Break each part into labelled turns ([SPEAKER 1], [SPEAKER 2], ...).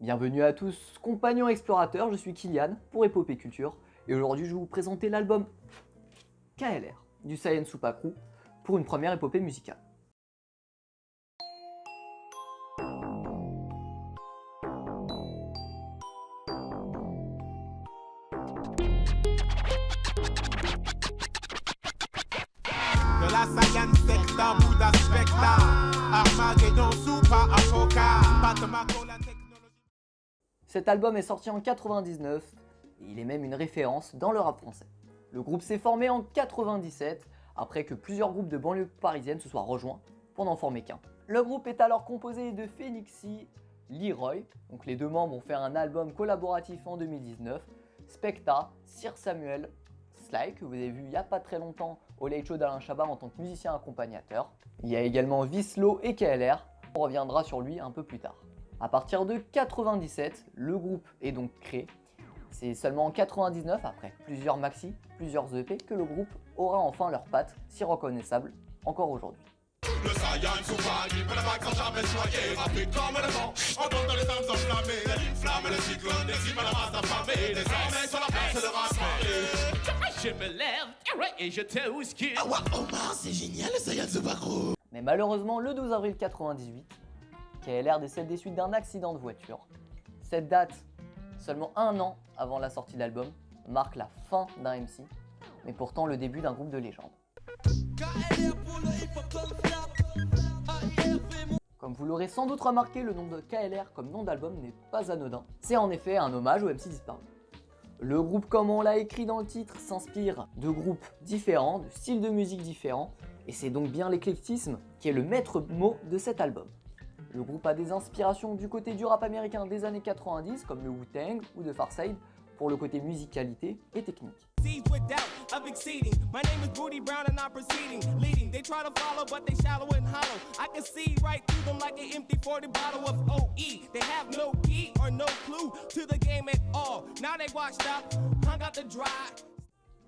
[SPEAKER 1] Bienvenue à tous, compagnons explorateurs, je suis Kylian pour Epopée Culture et aujourd'hui je vais vous présenter l'album KLR du Saiyan Supa Crew pour une première épopée musicale.
[SPEAKER 2] De la Saiyan Secta, Bouddha Specta, Armageddon, Supa, Apoca, Batamaco, la technologie.
[SPEAKER 1] Cet album est sorti en 99 et il est même une référence dans le rap français. Le groupe s'est formé en 97 après que plusieurs groupes de banlieue parisienne se soient rejoints pour n'en former qu'un. Le groupe est alors composé de Phénixy, Leroy, donc les deux membres ont fait un album collaboratif en 2019, Specta, Sir Samuel, Sly, que vous avez vu il n'y a pas très longtemps au Late Show d'Alain Chabat en tant que musicien accompagnateur. Il y a également Vislo et KLR, on reviendra sur lui un peu plus tard. À partir de 97, le groupe est donc créé. C'est seulement en 99, après plusieurs maxi, plusieurs EP, que le groupe aura enfin leurs pattes, si reconnaissables encore aujourd'hui.
[SPEAKER 2] Le Saiyan Supa, qui peut la vague sans jamais soigner, rapide comme le vent, entendre les âmes enflammées, une flamme, le cyclone, décime la masse affamée, les hommes sur la place de rassembler.
[SPEAKER 3] Je me lève et je te bouscule.
[SPEAKER 2] Ah ouais, Omar, c'est génial le Saiyan Supa Crew.
[SPEAKER 1] Mais malheureusement, le 12 avril 98, KLR décède des suites d'un accident de voiture. Cette date, seulement un an avant la sortie de l'album, marque la fin d'un MC, mais pourtant le début d'un groupe de légende. Comme vous l'aurez sans doute remarqué, le nom de KLR comme nom d'album n'est pas anodin. C'est en effet un hommage au MC disparu. Le groupe, comme on l'a écrit dans le titre, s'inspire de groupes différents, de styles de musique différents, et c'est donc bien l'éclectisme qui est le maître mot de cet album. Le groupe a des inspirations du côté du rap américain des années 90, comme le Wu-Tang ou de Pharcyde, pour le côté musicalité et technique.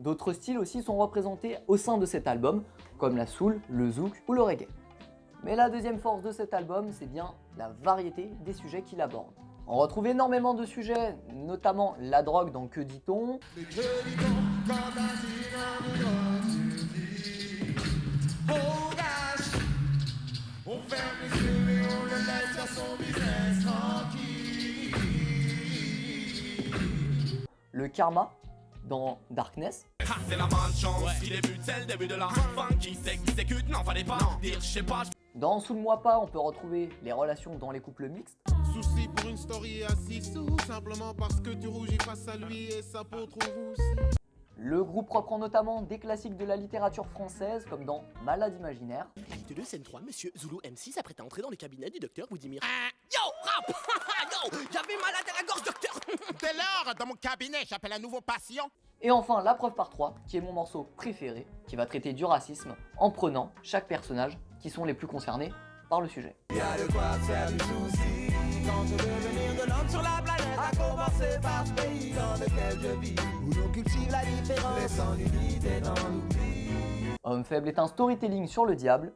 [SPEAKER 1] D'autres styles aussi sont représentés au sein de cet album, comme la soul, le zouk ou le reggae. Mais la deuxième force de cet album, c'est bien la variété des sujets qu'il aborde. On retrouve énormément de sujets, notamment la drogue dans Que dit-on, le karma dans Darkness,
[SPEAKER 3] Ah, c'est la bonne chance qui débute, c'est le début de la fin. Qui s'exécute, non, fallait pas dire, je sais pas.
[SPEAKER 1] dans Saoule-moi pas, on peut retrouver les relations dans les couples mixtes,
[SPEAKER 2] Souci pour une story à 6 sous, simplement parce que tu rougis face à lui et sa peau trop rousse.
[SPEAKER 1] Le groupe reprend notamment des classiques de la littérature française, comme dans Malade imaginaire,
[SPEAKER 4] Acte 2, scène 3, monsieur Zulu M6 s'apprête à entrer dans le cabinet du docteur Woodimir. Yo, rap. Yo, j'avais mal à la gorge, docteur.
[SPEAKER 2] Dès lors, dans mon cabinet, j'appelle un nouveau patient.
[SPEAKER 1] et enfin La preuve par 3, qui est mon morceau préféré, qui va traiter du racisme en prenant chaque personnage qui sont les plus concernés par le sujet.
[SPEAKER 5] Y'a de quoi se faire du souci quand le devenir de l'homme sur la planète a commencé par ce pays dans lequel je vis, où l'on cultive la différence, laissant l'unité dans l'oubli.
[SPEAKER 1] Homme faible est un storytelling sur le diable,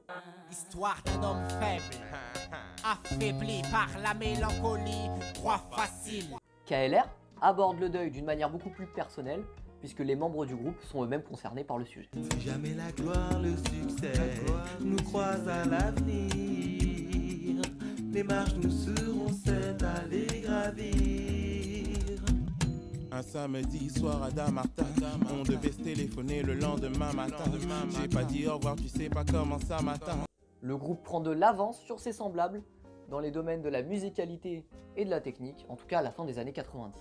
[SPEAKER 6] Histoire d'un homme faible, affaibli par la mélancolie, proie facile.
[SPEAKER 1] KLR aborde le deuil d'une manière beaucoup plus personnelle, puisque les membres du groupe sont eux-mêmes concernés par le sujet.
[SPEAKER 5] Si jamais la gloire, le succès nous croisent à l'avenir, les marches nous seront celles à les gravir.
[SPEAKER 2] Un samedi soir à Damartin, on devait se téléphoner le lendemain matin. J'ai pas dit au revoir, tu sais pas comment ça m'attend.
[SPEAKER 1] Le groupe prend de l'avance sur ses semblables dans les domaines de la musicalité et de la technique, en tout cas à la fin des années 90.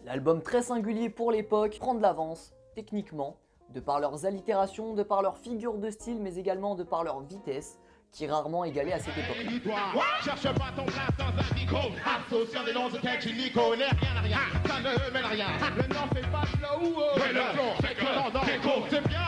[SPEAKER 1] L'album très singulier pour l'époque prend de l'avance techniquement, de par leurs allitérations, de par leur figure de style, mais également de par leur vitesse, qui est rarement égalée à cette époque.
[SPEAKER 2] Cherche pas ton place dans un micro, associant des noms auxquels tu n'y connais rien à rien. Ça ne mène à rien. Le nom fait pas flow, mais le flow fait que l'on c'est bien.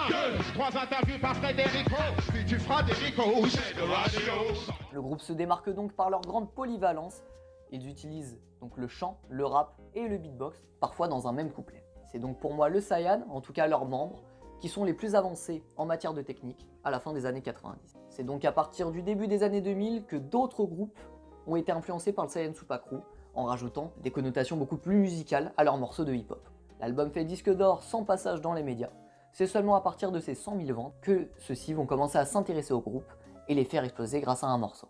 [SPEAKER 2] 3 interviews par Frédérico. Si tu feras des ricos, c'est de radio.
[SPEAKER 1] Le groupe se démarque donc par leur grande polyvalence. Ils utilisent donc le chant, le rap et le beatbox, parfois dans un même couplet. C'est donc pour moi le Saiyan, en tout cas leurs membres, qui sont les plus avancés en matière de technique à la fin des années 90. C'est donc à partir du début des années 2000 que d'autres groupes ont été influencés par le Saiyan Supa Crew, en rajoutant des connotations beaucoup plus musicales à leurs morceaux de hip-hop. L'album fait disque d'or sans passage dans les médias. C'est seulement à partir de ces 100 000 ventes que ceux-ci vont commencer à s'intéresser au groupe et les faire exploser grâce à un morceau.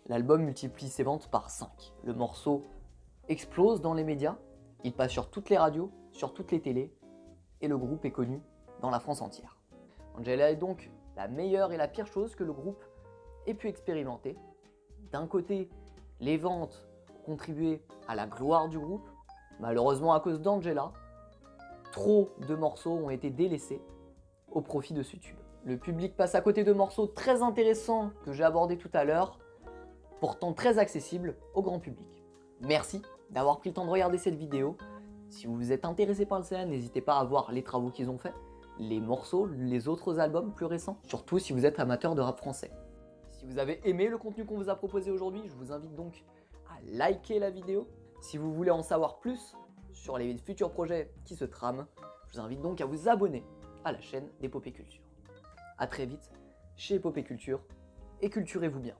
[SPEAKER 1] L'album multiplie ses ventes par 5. Le morceau explose dans les médias, il passe sur toutes les radios, sur toutes les télés, et le groupe est connu dans la France entière. Angela est donc la meilleure et la pire chose que le groupe ait pu expérimenter. D'un côté, les ventes ont contribué à la gloire du groupe. Malheureusement, à cause d'Angela, trop de morceaux ont été délaissés au profit de ce tube. Le public passe à côté de morceaux très intéressants que j'ai abordés tout à l'heure, pourtant très accessibles au grand public. Merci d'avoir pris le temps de regarder cette vidéo. Si vous êtes intéressé par le CN, n'hésitez pas à voir les travaux qu'ils ont fait, les morceaux, les autres albums plus récents, surtout si vous êtes amateur de rap français. Si vous avez aimé le contenu qu'on vous a proposé aujourd'hui, je vous invite donc à liker la vidéo. Si vous voulez en savoir plus sur les futurs projets qui se trament, je vous invite donc à vous abonner à la chaîne d'Épopée Culture. A très vite chez Épopée Culture et culturez-vous bien.